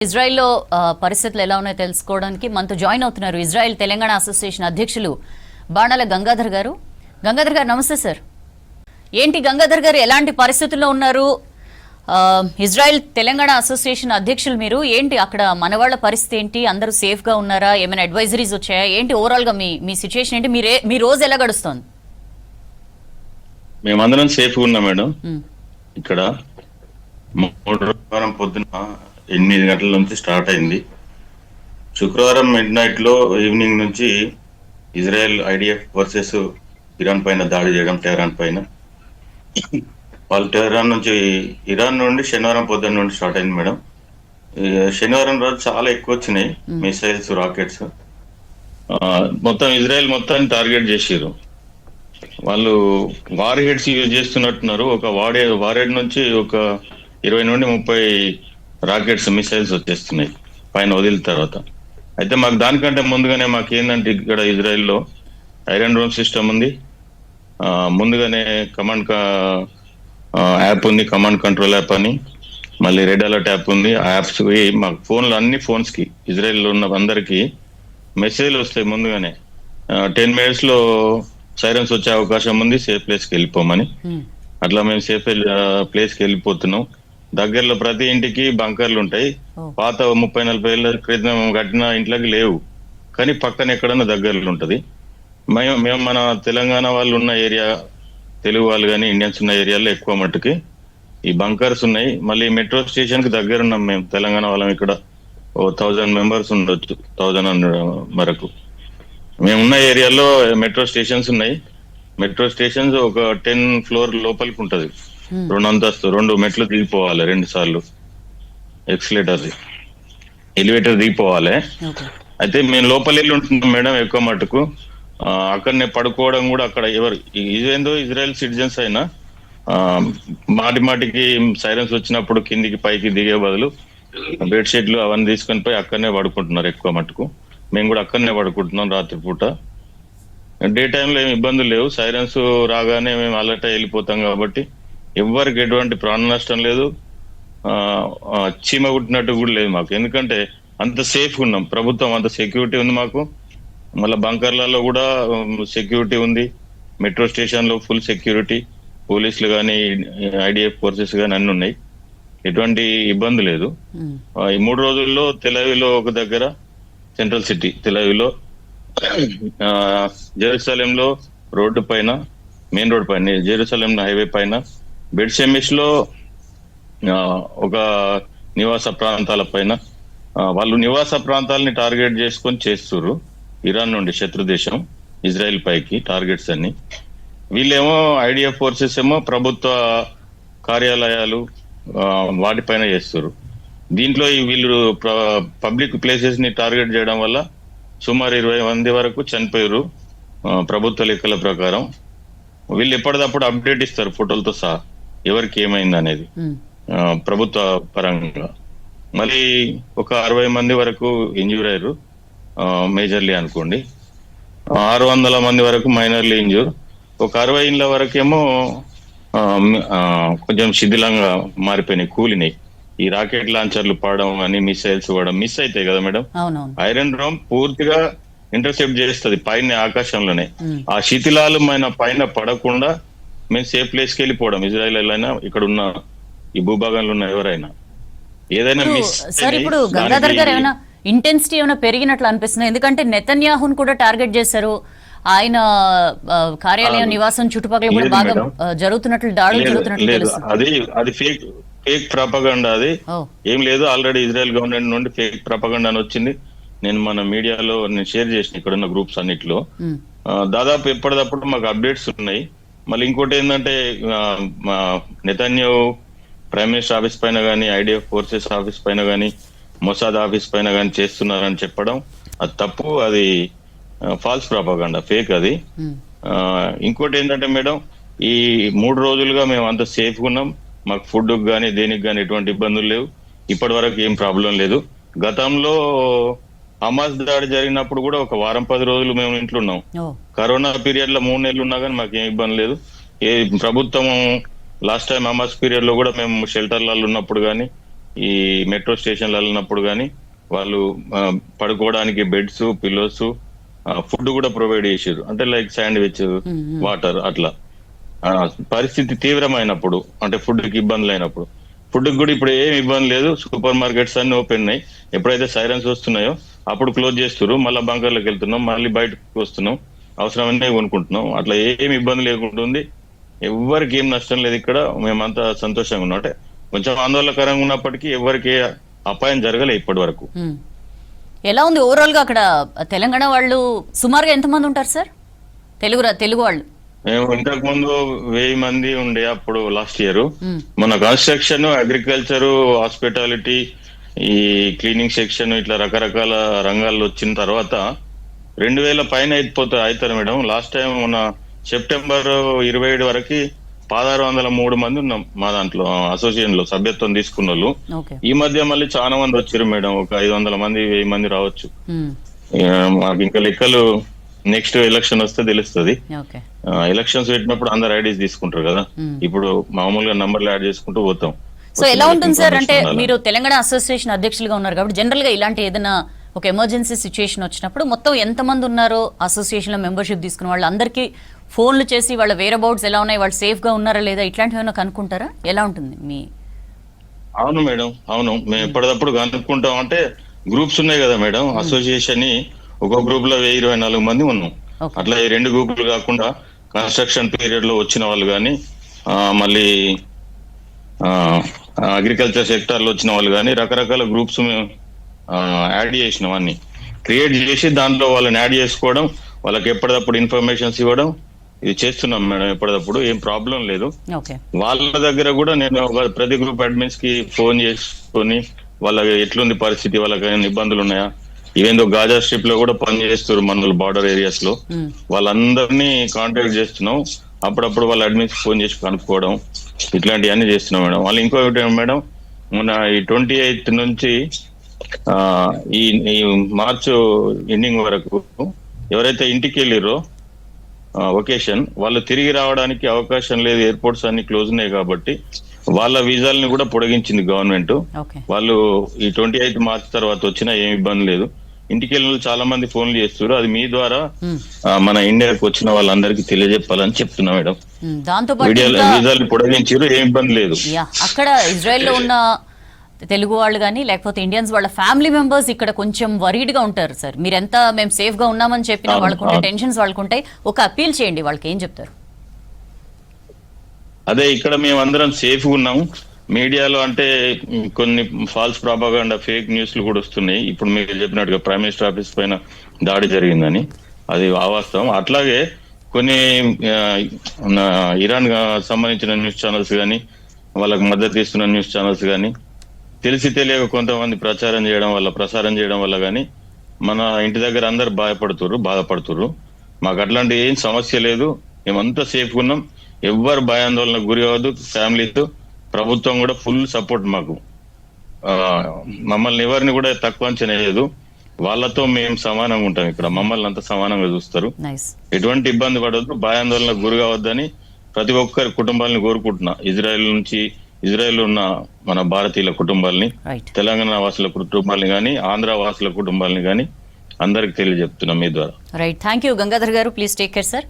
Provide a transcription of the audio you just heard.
ఇజ్రాయెల్లో పరిస్థితులు ఎలా ఉన్నాయో తెలుసుకోవడానికి మనతో జాయిన్ అవుతున్నారు ఇజ్రాయెల్ తెలంగాణ అసోసియేషన్ అధ్యక్షులు బాణాల గంగాధర్ గారు. గంగాధర్ గారు నమస్తే సార్. ఏంటి గంగాధర్ గారు, ఎలాంటి పరిస్థితుల్లో ఉన్నారు? ఇజ్రాయెల్ తెలంగాణ అసోసియేషన్ అధ్యక్షులు మీరు. ఏంటి అక్కడ మనవాళ్ల పరిస్థితి ఏంటి? అందరూ సేఫ్ గా ఉన్నారా? ఏమైనా అడ్వైజరీస్ వచ్చాయా? ఏంటి ఓవరాల్ గా మీ సిచ్యుయేషన్ ఏంటి? మీ రోజు ఎలా గడుస్తోంది? మేమందరం సేఫ్ గా ఉన్నాం మేడం. ఇక్కడ వారం పొద్దున 8 గంటల నుంచి స్టార్ట్ అయింది. శుక్రవారం మిడ్ నైట్ లో ఈవినింగ్ నుంచి ఇజ్రాయెల్ ఐడిఎఫ్ వర్సెస్ ఇరాన్ పైన దాడి చేయడం, టెహరాన్ పైన. వాళ్ళు టెహరాన్ నుంచి, ఇరాన్ నుండి శనివారం పొద్దున్న నుండి స్టార్ట్ అయింది మేడం. శనివారం రోజు చాలా ఎక్కువ వచ్చినాయి మిసైల్స్, రాకెట్స్. మొత్తం ఇజ్రాయెల్ మొత్తాన్ని టార్గెట్ చేసారు. వాళ్ళు వార్ హెడ్స్ యూజ్ చేస్తున్నట్టున్నారు. ఒక వార్ హెడ్ నుంచి ఒక 20 నుండి 30 రాకెట్స్, మిసైల్స్ వచ్చేస్తున్నాయి పైన వదిలిన తర్వాత. అయితే మాకు దానికంటే ముందుగానే మాకు ఏంటంటే ఇక్కడ ఇజ్రాయెల్లో ఐరన్ డోమ్ సిస్టమ్ ఉంది. ముందుగానే కమాండ్ యాప్ ఉంది, కమాండ్ కంట్రోల్ యాప్ అని. మళ్ళీ రెడ్ అలర్ట్ యాప్ ఉంది. ఆ యాప్స్ మాకు ఫోన్లు, అన్ని ఫోన్స్ కి ఇజ్రాయెల్లో ఉన్న అందరికి మెసేజ్ వస్తాయి ముందుగానే. 10 minutes లో సైరన్స్ వచ్చే అవకాశం ఉంది, సేఫ్ ప్లేస్ కి వెళ్ళిపోమని. అట్లా మేము సేఫ్ ప్లేస్ కి వెళ్ళిపోతున్నాం. దగ్గరలో ప్రతి ఇంటికి బంకర్లు ఉంటాయి. పాత 30-40 ఏళ్ళ క్రితం కట్టిన ఇంట్లోకి లేవు, కానీ పక్కన ఎక్కడన్నా దగ్గరలో ఉంటది. మేము మన తెలంగాణ వాళ్ళు ఉన్న ఏరియా, తెలుగు వాళ్ళు కానీ ఇండియన్స్ ఉన్న ఏరియాలో ఎక్కువ మట్టుకి ఈ బంకర్స్ ఉన్నాయి. మళ్ళీ మెట్రో స్టేషన్ కి దగ్గర ఉన్నాం మేము, తెలంగాణ వాళ్ళం. ఇక్కడ 1000 members ఉండొచ్చు, 1000 వరకు. మేమున్న ఏరియాలో మెట్రో స్టేషన్స్ ఉన్నాయి. మెట్రో స్టేషన్స్ ఒక 10 floor లోపలికి ఉంటది. 2 అంతస్తులు, 2 మెట్లు దిగిపోవాలి, 2 సార్లు ఎక్స్లేటర్, ఎలివేటర్ దిగిపోవాలి. అయితే మేము లోపలి వెళ్ళి ఉంటున్నాం మేడం ఎక్కువ మటుకు. అక్కడనే పడుకోవడం కూడా. అక్కడ ఎవరు ఇదేందో ఇజ్రాయెల్ సిటిజన్స్ అయినా మాటికి సైరన్స్ వచ్చినప్పుడు కిందికి పైకి దిగే బదులు బెడ్షీట్లు అవన్నీ తీసుకొని పోయి అక్కడనే పడుకుంటున్నారు ఎక్కువ మటుకు. మేము కూడా అక్కడనే పడుకుంటున్నాం రాత్రిపూట. డే టైంలో ఏమి ఇబ్బందులు లేవు. సైరన్స్ రాగానే మేము అలర్ట్ వెళ్ళిపోతాం కాబట్టి ఎవరికి ఎటువంటి ప్రాణ నష్టం లేదు. చీమ కుట్టినట్టు కూడా లేదు మాకు. ఎందుకంటే అంత సేఫ్ ఉన్నాం. ప్రభుత్వం అంత సెక్యూరిటీ ఉంది మాకు. మళ్ళీ బంకర్లలో కూడా సెక్యూరిటీ ఉంది. మెట్రో స్టేషన్ లో ఫుల్ సెక్యూరిటీ, పోలీసులు కానీ ఐడిఎఫ్ ఫోర్సెస్ కానీ అన్ని ఉన్నాయి. ఎటువంటి ఇబ్బంది లేదు. ఈ 3 రోజుల్లో తెలవిలో ఒక దగ్గర, సెంట్రల్ సిటీ తెలవిలో, జెరూసలేంలో రోడ్డు పైన, మెయిన్ రోడ్ పైన, జెరూసలేం హైవే పైన, బెడ్ షెమిష్ లో ఒక నివాస ప్రాంతాల పైన. వాళ్ళు నివాస ప్రాంతాలని టార్గెట్ చేసుకొని చేస్తున్నారు. ఇరాన్ నుండి, శత్రు దేశం ఇజ్రాయెల్ పైకి టార్గెట్స్ అన్ని. వీళ్ళేమో ఐడిఎఫ్ ఫోర్సెస్ ఏమో ప్రభుత్వ కార్యాలయాలు వాటిపైన చేస్తున్నారు. దీంట్లో వీళ్ళు పబ్లిక్ ప్లేసెస్ ని టార్గెట్ చేయడం వల్ల సుమారు 20 మంది వరకు చనిపోయారు ప్రభుత్వ లెక్కల ప్రకారం. వీళ్ళు ఎప్పటికప్పుడు అప్డేట్ ఇస్తారు ఫోటోలతో సహా, ఎవరికి ఏమైంది అనేది ప్రభుత్వ పరంగా. మళ్ళీ ఒక 60 మంది వరకు ఇంజ్యూర్ అయ్యారు మేజర్లీ అనుకోండి. 600 మంది వరకు మైనర్లీ ఇంజ్యూర్. ఒక 60 ఇండ్ల వరకేమో కొంచెం శిథిలంగా మారిపోయినాయి, కూలినాయి. ఈ రాకెట్ లాంచర్లు పడడం అని, మిసైల్స్ పడడం, మిస్ అవుతాయి కదా మేడం. ఐరన్ డోమ్ పూర్తిగా ఇంటర్సెప్ట్ చేస్తుంది పైన, ఆకాశంలోనే. ఆ శిథిలాలు పైన పడకుండా మేము సేఫ్ ప్లేస్ కి వెళ్ళిపోవడం. ఇజ్రాయెల్ అయినా, ఇక్కడ ఉన్న ఈ భూభాగంలో ఉన్న ఎవరైనా ఏదైనా మిస్. సార్, ఇప్పుడు గంగాధర్ గారు ఏమైనా ఇంటెన్సిటీ ఏమైనా పెరిగినట్లు అనిపిస్తుంది? ఎందుకంటే నెతన్యాహును కూడా టార్గెట్ చేశారు. ఆయన కార్యాలయం, నివాసం చుట్టుపక్కల కూడా బాగా జరుగుతున్నట్లు, దాడులు జరుగుతున్నట్లు తెలుస్తుంది. అది ఫేక్ ప్రాపగండా. అది ఏం లేదు. ఆల్రెడీ ఇజ్రాయెల్ గవర్నమెంట్ నుండి ఫేక్ ప్రాపగండా అని వచ్చింది. నేను మన మీడియాలో షేర్ చేసిన ఇక్కడ ఉన్న గ్రూప్స్ అన్నిట్లో. దాదాపు ఎప్పటికప్పుడు మాకు అప్డేట్స్ ఉన్నాయి. మళ్ళీ ఇంకోటి ఏంటంటే, నెతన్యాహు ప్రైమ్ మినిస్టర్ ఆఫీస్ పైన కానీ, ఐడిఎఫ్ ఫోర్సెస్ ఆఫీస్ పైన కానీ, మొసాద్ ఆఫీస్ పైన కానీ చేస్తున్నారని చెప్పడం అది తప్పు. అది ఫాల్స్ ప్రాపగండా, ఫేక్ అది. ఇంకోటి ఏంటంటే మేడం, ఈ 3 రోజులుగా మేము అంత సేఫ్గా ఉన్నాం. మాకు ఫుడ్ కానీ దేనికి కానీ ఎటువంటి ఇబ్బందులు లేవు. ఇప్పటి వరకు ఏం ప్రాబ్లం లేదు. గతంలో హమాస్ దాడి జరిగినప్పుడు కూడా ఒక వారం 10 రోజులు మేము ఇంట్లో ఉన్నాం. కరోనా పీరియడ్ లో 3 నెలలు ఉన్నా కానీ మాకేం ఇబ్బంది లేదు. ఏ ప్రభుత్వం లాస్ట్ టైం హమాస్ పీరియడ్ లో కూడా మేము షెల్టర్లలో ఉన్నప్పుడు కానీ ఈ మెట్రో స్టేషన్లు వెళ్ళినప్పుడు కానీ వాళ్ళు పడుకోవడానికి బెడ్స్, పిల్లోస్, ఫుడ్ కూడా ప్రొవైడ్ చేసారు. అంటే లైక్ శాండ్విచ్, వాటర్ అట్లా. పరిస్థితి తీవ్రమైనప్పుడు అంటే ఫుడ్ కి ఇబ్బందులు అయినప్పుడు, ఫుడ్ కూడా ఇప్పుడు ఏం ఇబ్బంది లేదు. సూపర్ మార్కెట్స్ అన్ని ఓపెన్ ఉన్నాయి. ఎప్పుడైతే సైరన్స్ వస్తున్నాయో అప్పుడు క్లోజ్ చేస్తారు. మళ్ళీ బంకర్లకు వెళ్తున్నాం, మళ్ళీ బయటకు వస్తున్నాం, అవసరమనే కొనుక్కుంటున్నాం. అట్లా ఏం ఇబ్బంది లేకుంటుంది. ఎవరికి ఏం నష్టం లేదు. ఇక్కడ మేమంతా సంతోషంగా ఉన్నాం. అంటే కొంచెం ఆందోళనకరంగా ఉన్నప్పటికీ ఎవరికి అపాయం జరగలే ఇప్పటి వరకు. ఎలా ఉంది ఓవరాల్ గా అక్కడ తెలంగాణ వాళ్ళు సుమారుగా ఎంతమంది ఉంటారు సార్? తెలుగు వాళ్ళు మేము ఇంతకు ముందు 1000 మంది ఉండే అప్పుడు లాస్ట్ ఇయర్. మన కన్స్ట్రక్షన్, అగ్రికల్చర్, హాస్పిటాలిటీ, ఈ క్లీనింగ్ సెక్షన్ ఇట్లా రకరకాల రంగాల్లో వచ్చిన తర్వాత 2000 పైన అవుతారు మేడం. లాస్ట్ టైం మన సెప్టెంబర్ 27 వరకు 1603 మంది ఉన్నాం మా దాంట్లో అసోసియేషన్ లో సభ్యత్వం తీసుకున్న వాళ్ళు. ఈ మధ్య మళ్ళీ చాలా మంది వచ్చారు మేడం. ఒక 500 మంది 1000 మంది రావచ్చు. మాకు ఇంకా లెక్కలు నెక్స్ట్ ఎలక్షన్ వస్తే తెలుస్తుంది. ఎలక్షన్స్ పెట్టినప్పుడు అందరు ఐడీస్ తీసుకుంటారు కదా. ఇప్పుడు మామూలుగా నంబర్లు యాడ్ చేసుకుంటూ పోతాం. సో ఎలా ఉంటుంది సార్? అంటే మీరు తెలంగాణ అసోసియేషన్ అధ్యక్షులుగా ఉన్నారు కాబట్టి జనరల్ గా ఇలాంటి ఏదైనా ఒక ఎమర్జెన్సీ సిచ్యుయేషన్ వచ్చినప్పుడు మొత్తం ఎంతమంది ఉన్నారో అసోసియేషన్ లో మెంబర్షిప్ తీసుకున్న వాళ్ళు అందరికీ ఫోన్లు చేసి వాళ్ళ వేర్ అబౌట్స్ ఎలా ఉన్నాయి, వాళ్ళు సేఫ్ గా ఉన్నారా లేదా ఇట్లాంటివి ఏమైనా కనుక్కుంటారా? ఎలా ఉంటుంది మీ? అవును మేడం, అవును. మేము ఎప్పటికప్పుడు కనుక్కుంటాం. అంటే గ్రూప్స్ ఉన్నాయి కదా మేడం, అసోసియేషన్ ని ఒక గ్రూప్ లో 1024 మంది ఉన్నాం. అట్లా ఈ 2 గ్రూపులు కాకుండా కన్స్ట్రక్షన్ పీరియడ్ లో వచ్చిన వాళ్ళు కానీ, మళ్ళీ అగ్రికల్చర్ సెక్టార్ లో వచ్చిన వాళ్ళు కానీ రకరకాల గ్రూప్స్ మేము యాడ్ చేసినాం. అన్ని క్రియేట్ చేసి దాంట్లో వాళ్ళని యాడ్ చేసుకోవడం, వాళ్ళకి ఎప్పటికప్పుడు ఇన్ఫర్మేషన్స్ ఇవ్వడం, ఇది చేస్తున్నాం మేడం. ఎప్పటికప్పుడు ఏం ప్రాబ్లం లేదు. వాళ్ళ దగ్గర కూడా నేను ప్రతి గ్రూప్ అడ్మిన్స్ కి ఫోన్ చేసుకొని వాళ్ళకి ఎట్లుంది పరిస్థితి, వాళ్ళకి ఏమైనా ఇబ్బందులు ఉన్నాయా, ఇవేందో గాజా స్ట్రిప్ లో కూడా పని చేస్తారు మన బార్డర్ ఏరియాస్ లో, వాళ్ళందరినీ కాంటాక్ట్ చేస్తున్నాం. అప్పుడప్పుడు వాళ్ళ అడ్మిన్స్ ఫోన్ చేసి కనుక్కోవడం, ఇట్లాంటివన్నీ చేస్తున్నాం మేడం. వాళ్ళు ఇంకొకటి మేడం, మన ఈ 28 నుంచి ఈ మార్చ్ ఎండింగ్ వరకు ఎవరైతే ఇంటికి వెళ్ళిరో ఒకేషన్, వాళ్ళు తిరిగి రావడానికి అవకాశం లేదు. ఎయిర్పోర్ట్స్ అన్ని క్లోజ్ ఉన్నాయి కాబట్టి వాళ్ళ వీసాలని కూడా పొడిగించింది గవర్నమెంట్. వాళ్ళు ఈ 28 మార్చ్ తర్వాత వచ్చినా ఏమి ఇబ్బంది లేదు. ఇంటికి వెళ్ళిన చాలా మంది ఫోన్లు చేస్తారు. అది మీ ద్వారా మన ఇండియాకి వచ్చిన వాళ్ళందరికీ తెలియజెప్పాలని చెప్తున్నా మేడం. వీసాలు పొడిగించారు, ఏం ఇబ్బంది లేదు. అక్కడ ఇజ్రాయెల్ లో ఉన్న తెలుగు వాళ్ళు కానీ లేకపోతే ఇండియన్స్ వాళ్ళ ఫ్యామిలీ మెంబర్స్ ఇక్కడ కొంచెం వరీడ్ గా ఉంటారు సార్. మీరెంత మేము సేఫ్ గా ఉన్నామని చెప్పినా వాళ్ళకుంటే టెన్షన్స్ వాళ్ళకుంటాయి. ఒక అప్పీల్ చేయండి, వాళ్ళకి ఏం చెప్తారు? అదే ఇక్కడ మేము అందరం సేఫ్ గా ఉన్నాము. మీడియాలో అంటే కొన్ని ఫాల్స్ ప్రాపగాండా, ఫేక్ న్యూస్లు కూడా వస్తున్నాయి. ఇప్పుడు మీరు చెప్పినట్టుగా ప్రైమ్ మినిస్టర్ ఆఫీస్ పైన దాడి జరిగిందని, అది అవాస్తవం. అట్లాగే కొన్ని ఇరాన్ సంబంధించిన న్యూస్ ఛానల్స్ కానీ, వాళ్ళకి మద్దతు ఇస్తున్న న్యూస్ ఛానల్స్ కానీ తెలిసి తెలియక కొంతమంది ప్రసారం చేయడం వల్ల కానీ మన ఇంటి దగ్గర అందరు బాధపడుతుర్రు. మాకు అట్లాంటి ఏం సమస్య లేదు. మేమంతా సేఫ్ ఉన్నాం. ఎవ్వరు భయాందోళనకు గురి అవ్వద్దు. ఫ్యామిలీతో ప్రభుత్వం కూడా ఫుల్ సపోర్ట్ మాకు. మమ్మల్ని ఎవరిని కూడా తక్కువ అంచనా లేదు. వాళ్ళతో మేము సమానంగా ఉంటాం. ఇక్కడ మమ్మల్ని అంతా సమానంగా చూస్తారు. ఎటువంటి ఇబ్బంది పడవద్దు, భయాందోళనకు గురి కావద్దని ప్రతి ఒక్కరి కుటుంబాలని కోరుకుంటున్నా. ఇజ్రాయెల్ ఉన్న మన భారతీయుల కుటుంబాలని, తెలంగాణ వాసుల కుటుంబాలని కానీ, ఆంధ్ర వాసుల కుటుంబాలని కానీ అందరికి తెలియజెప్తున్నాం మీ ద్వారా. రైట్, థ్యాంక్ యూ గంగాధర్ గారు. Please take care sir.